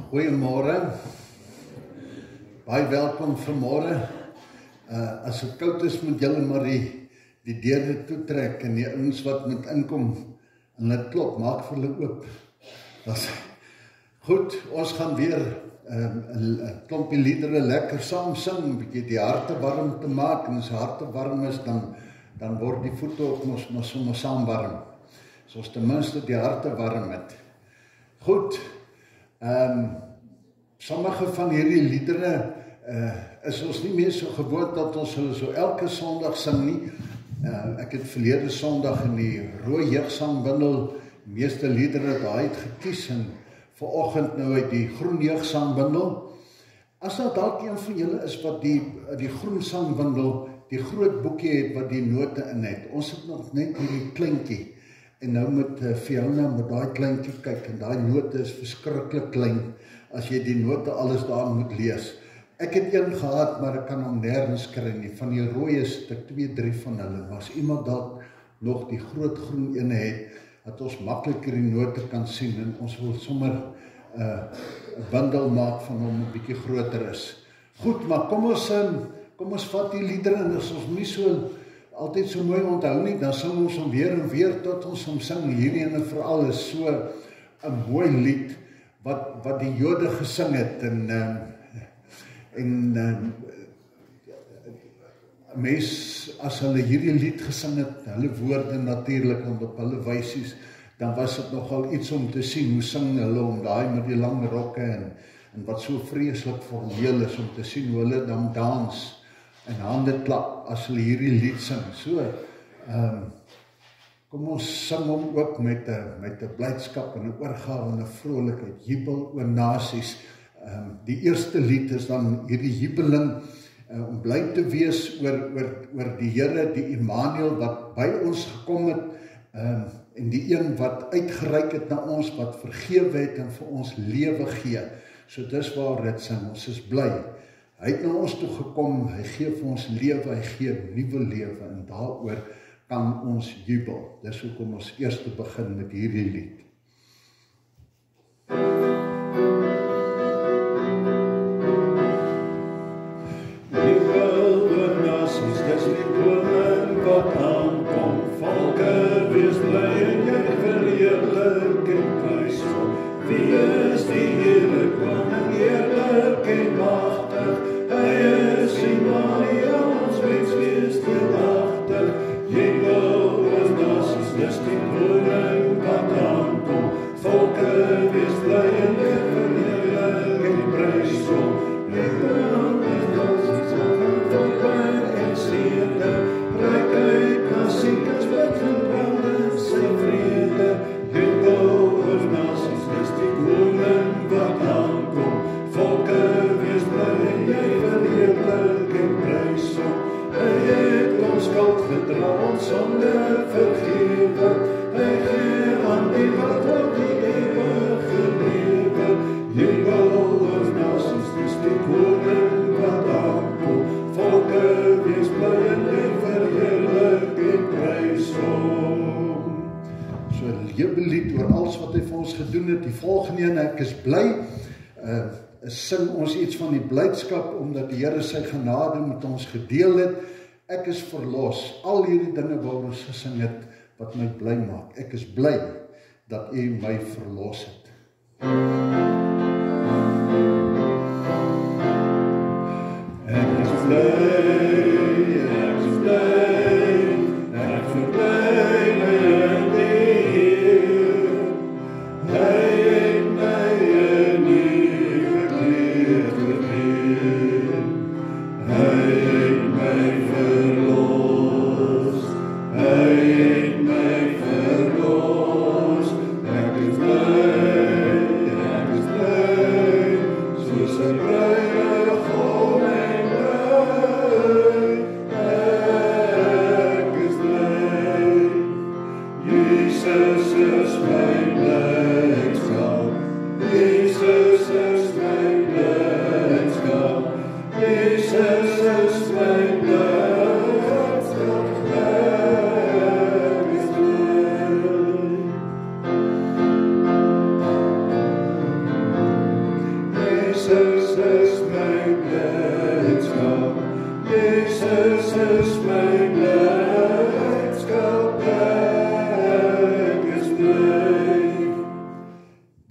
Goeiemôre. Baie welkom vanmôre. As dit koud is, moet julle maar die deure toetrek en die ouens wat moet inkom en dit klop, maak vir hulle oop. Das goed, ons gaan weer 'n klompie liedere lekker saam sing, 'n bietjie die harte warm te maak, en as die harte warm is, dan word die voete ook maar sommer saam warm. So ons ten minste die harte warm het. Goed, sommige van hierdie liedere is ons nie meer so gewoond dat ons hulle so elke Sondag sing nie. Ek het verlede Sondag in die rooi jeugsangbundel die meeste liedere daai het gekies en vanoggend nou uit die groen jeugsangbundel. As daar dalk een van julle is wat die groen sangbundel, die groot boekie het wat die note in het. Ons het nog net hierdie kleintjie. En nou met Fiona met daai kleintjie kyk en daai note is verskriklik klein as jy die note alles daar moet lees. Ek het een gehad, maar ek kan hom nêrens kry nie. Van die rooi is ek 2-3 van hulle. Maar as iemand dalk nog die groot groen ene het, dat ons makliker die note kan sien en ons wil sommer 'n bundel maak van hom 'n bietjie groter is. Goed, maar kom ons vat die liedere en as ons nie so altyd so mooi onthou nie, dan sing ons hom weer en weer tot ons hom sing. Hierdie ene veral is so 'n mooi lied wat die Jode gesing het en mens, as hulle hierdie lied gesing het, hulle woorde natuurlik en op hulle wysies, dan was dit nogal iets om te sien, hoe sing hulle om daai met die lang rokke en wat so vreeslik formeel is om te sien hoe hulle dan dans en hande klap as hulle hierdie lied sing. So, kom ons sing hom ook met 'n blydskap en 'n oorgawe en 'n vrolikheid, jubel oor nasies. Die eerste lied is dan hierdie jubeling, om bly te wees oor die Here, die Immanuel wat by ons gekom het, en die een wat uitgereik het na ons, wat vergewe het en vir ons lewe gee. So dis waar dit sing, ons is bly. Hy het na ons toe gekom, hy gee vir ons lewe, hy gee nuwe lewe en daaroor kan ons jubel. Dis hoekom ons eers begin met hierdie lied. Jubel oor nasies, dis die koning wat aankom, volke wees bly en juig verheerlik en prys hom. Wie is die Here koning, heerlik en magtig? Hy is Immanuel, ons mens wees deelagtig. Jubel oor nasies, dis die koning wat aankom, volke wees bly en juig verheerlik en prys hom. Jubel oor nasies, volke en stede, reik uit na siekes wat verbrand in sy vrede. Jubel oor nasies, dis die koning wat aankom, volke wees bly en jy verheerlik en prys hom. Hy het ons skuld gedra, ons sonde vergewe, hy gee aan die wat op die ewige lewe. Jubel oor nasies, dis die koning wat aankom, volke wees bly en jy verheerlik en prys hom. So 'n jubellied oor alles wat hy vir ons gedoen het. Die volgende een, ek is bly, sing ons iets van die blydskap omdat die Here sy genade met ons gedeel het. Ek is verlos. Al hierdie dinge waar ons gesing het wat my bly maak. Ek is bly dat U my verlos het. Ek is bly, ek is bly, ek verbly my in die Heer. Hy het my 'n nuwe kleed gegee. Hy het my verlos. Hy het my verlos. Ek is bly, ek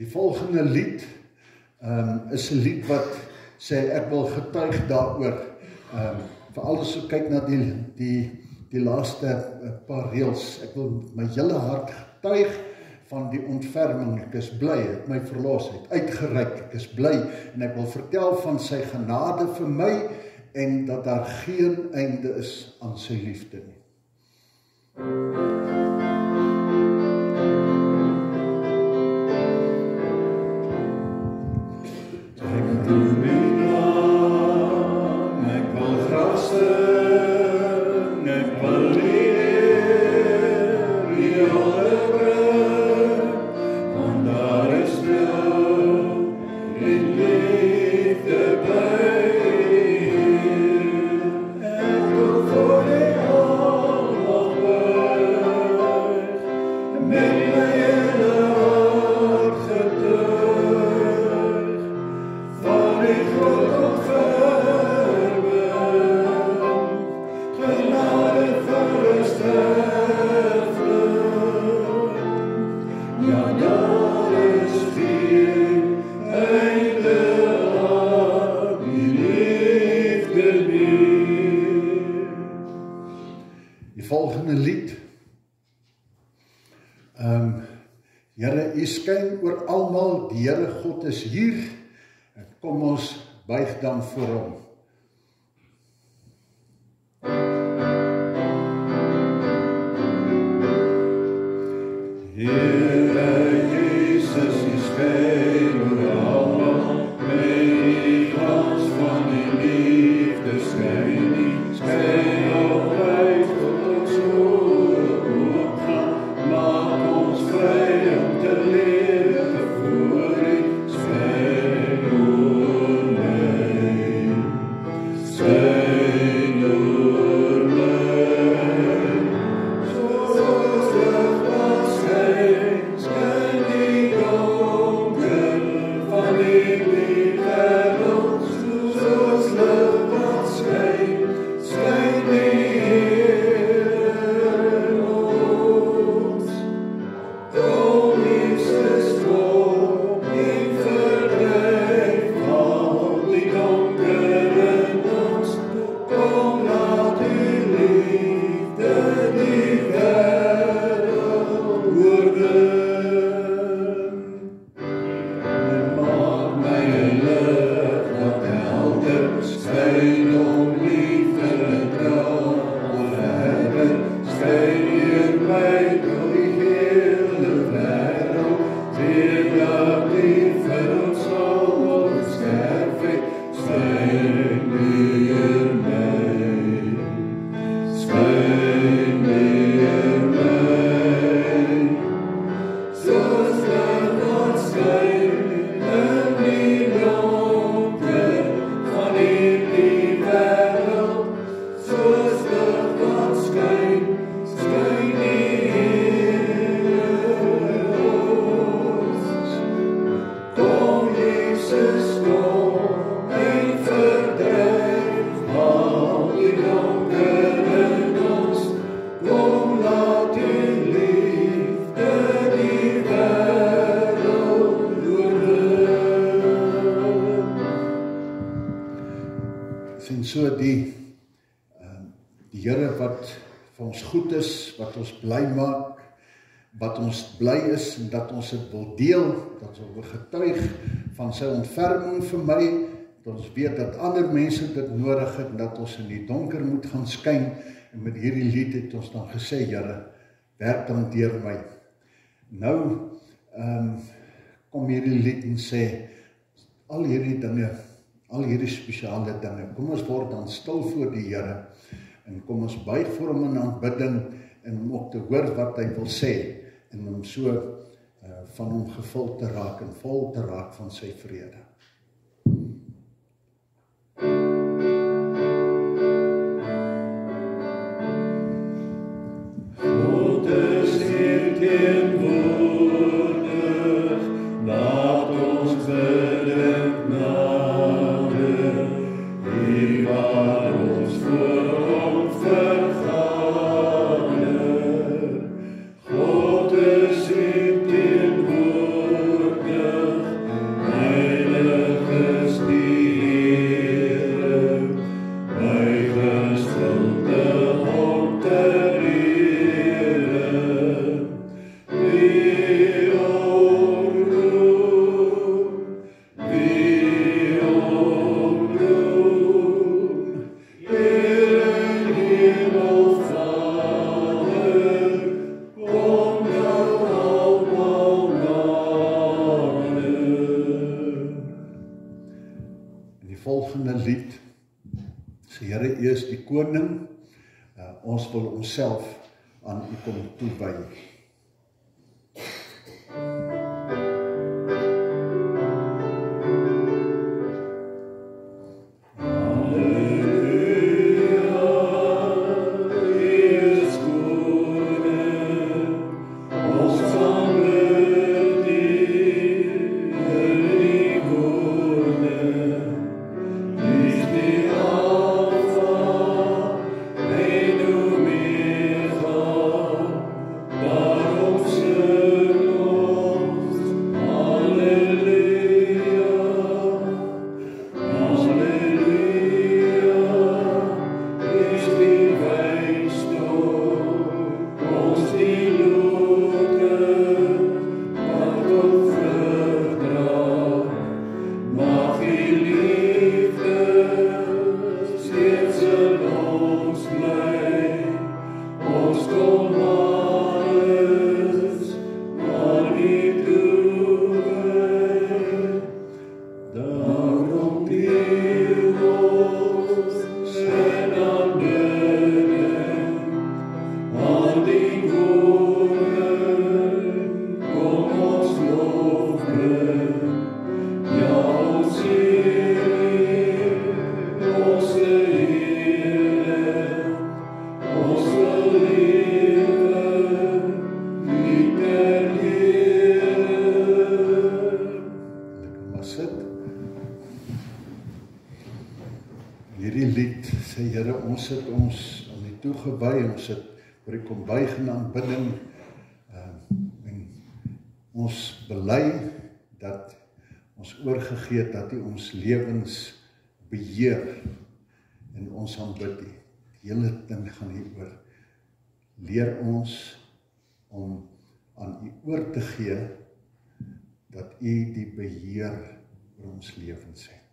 Die volgende lied is 'n lied wat sê ek wil getuig daaroor. Veral as ek kyk na die laaste paar reels. Ek wil my hele hart getuig van die ontferming. Ek is bly, het my verlos, het uitgereik. Ek is bly en ek wil vertel van sy genade vir my en dat daar geen einde is aan sy liefde nie. Here, U skyn oor almal, die Here God is hier, en kom ons buig dan voor hom. Here Jesus, U skyn oor almal, met die glans van die liefde skyn opwys tot ons oopgaan, maak ons vry om te lewe voor U, skyn oor my, skyn oor my, soos lig wat skyn die donker van die wêreld, soos lig wat skyn die Heer ons. Kom Jesus, kom en verdryf al die donker in ons, kom laat U liefde die wêreld oorwin. En maak my 'n lig dat helder skyn om liefde en trou oorhebben, skyn hier my door die hele wêreld, weer dat lief vir ons almal sterf het, skyn hier my, skyn hier my, soos lig wat skyn in die donker van die wêreld, soos lig wat skyn die Heer ons. Kom Jesus, kom en verdryf al die donker in ons, kom laat U liefde die wêreld oorwin. Sien so die Here wat vir ons goed is, wat ons bly maak, wat ons bly is en dat ons dit wil deel, dat ons wil getuig van sy ontferming vir my, dat ons weet dat ander mense dit nodig het en dat ons in die donker moet gaan skyn. En met hierdie lied het ons dan gesê, Here, werk dan deur my. Nou kom hierdie lied en sê, al hierdie dinge, al hierdie spesiale dinge, kom ons word dan stil voor die Here, en kom ons buig voor hom in aanbidding, en om ook te hoor wat hy wil sê, en om so van hom gevul te raak, en vol te raak van sy vrede. God is hier teenwoordig, laat ons bidden nader, hier waar ons voor hom vergader. God is hier teenwoordig, volgende lied. Sê Here, U is die koning, ons wil onsself aan U kom toewy. Hierdie lied sê Here, ons het ons aan U toegewy, ons het vir U kom buig in aanbidding, en ons bely dat ons oorgegee het dat U ons lewens beheer en ons aanbid U. Die hele ding gaan hieroor. Leer ons om aan U oor te gee dat U die beheer oor ons lewens het.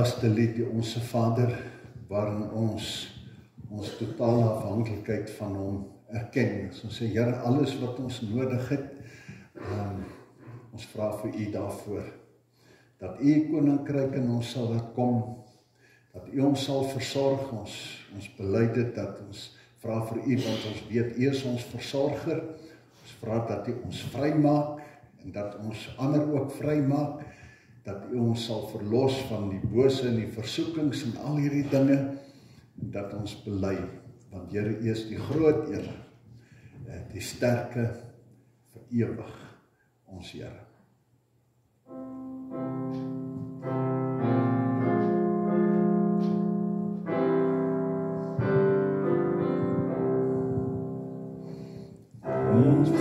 laaste lied, die Onse Vader, waarin ons totale afhanklikheid van hom erken. Ons sê, Here, alles wat ons nodig het, ons vra vir U daarvoor, dat U koninkryk in ons sal laat kom, dat U ons sal versorg, ons bely dit, dat ons vra vir U, want ons weet, U is ons versorger, ons vra dat U ons vrymaak, en dat ons ander ook vrymaak, dat U ons sal verlos van die bose en die versoekings en al hierdie dinge, en dat ons bely, want Here, U is die groot Een, die sterke vir ewig, ons Here. Ons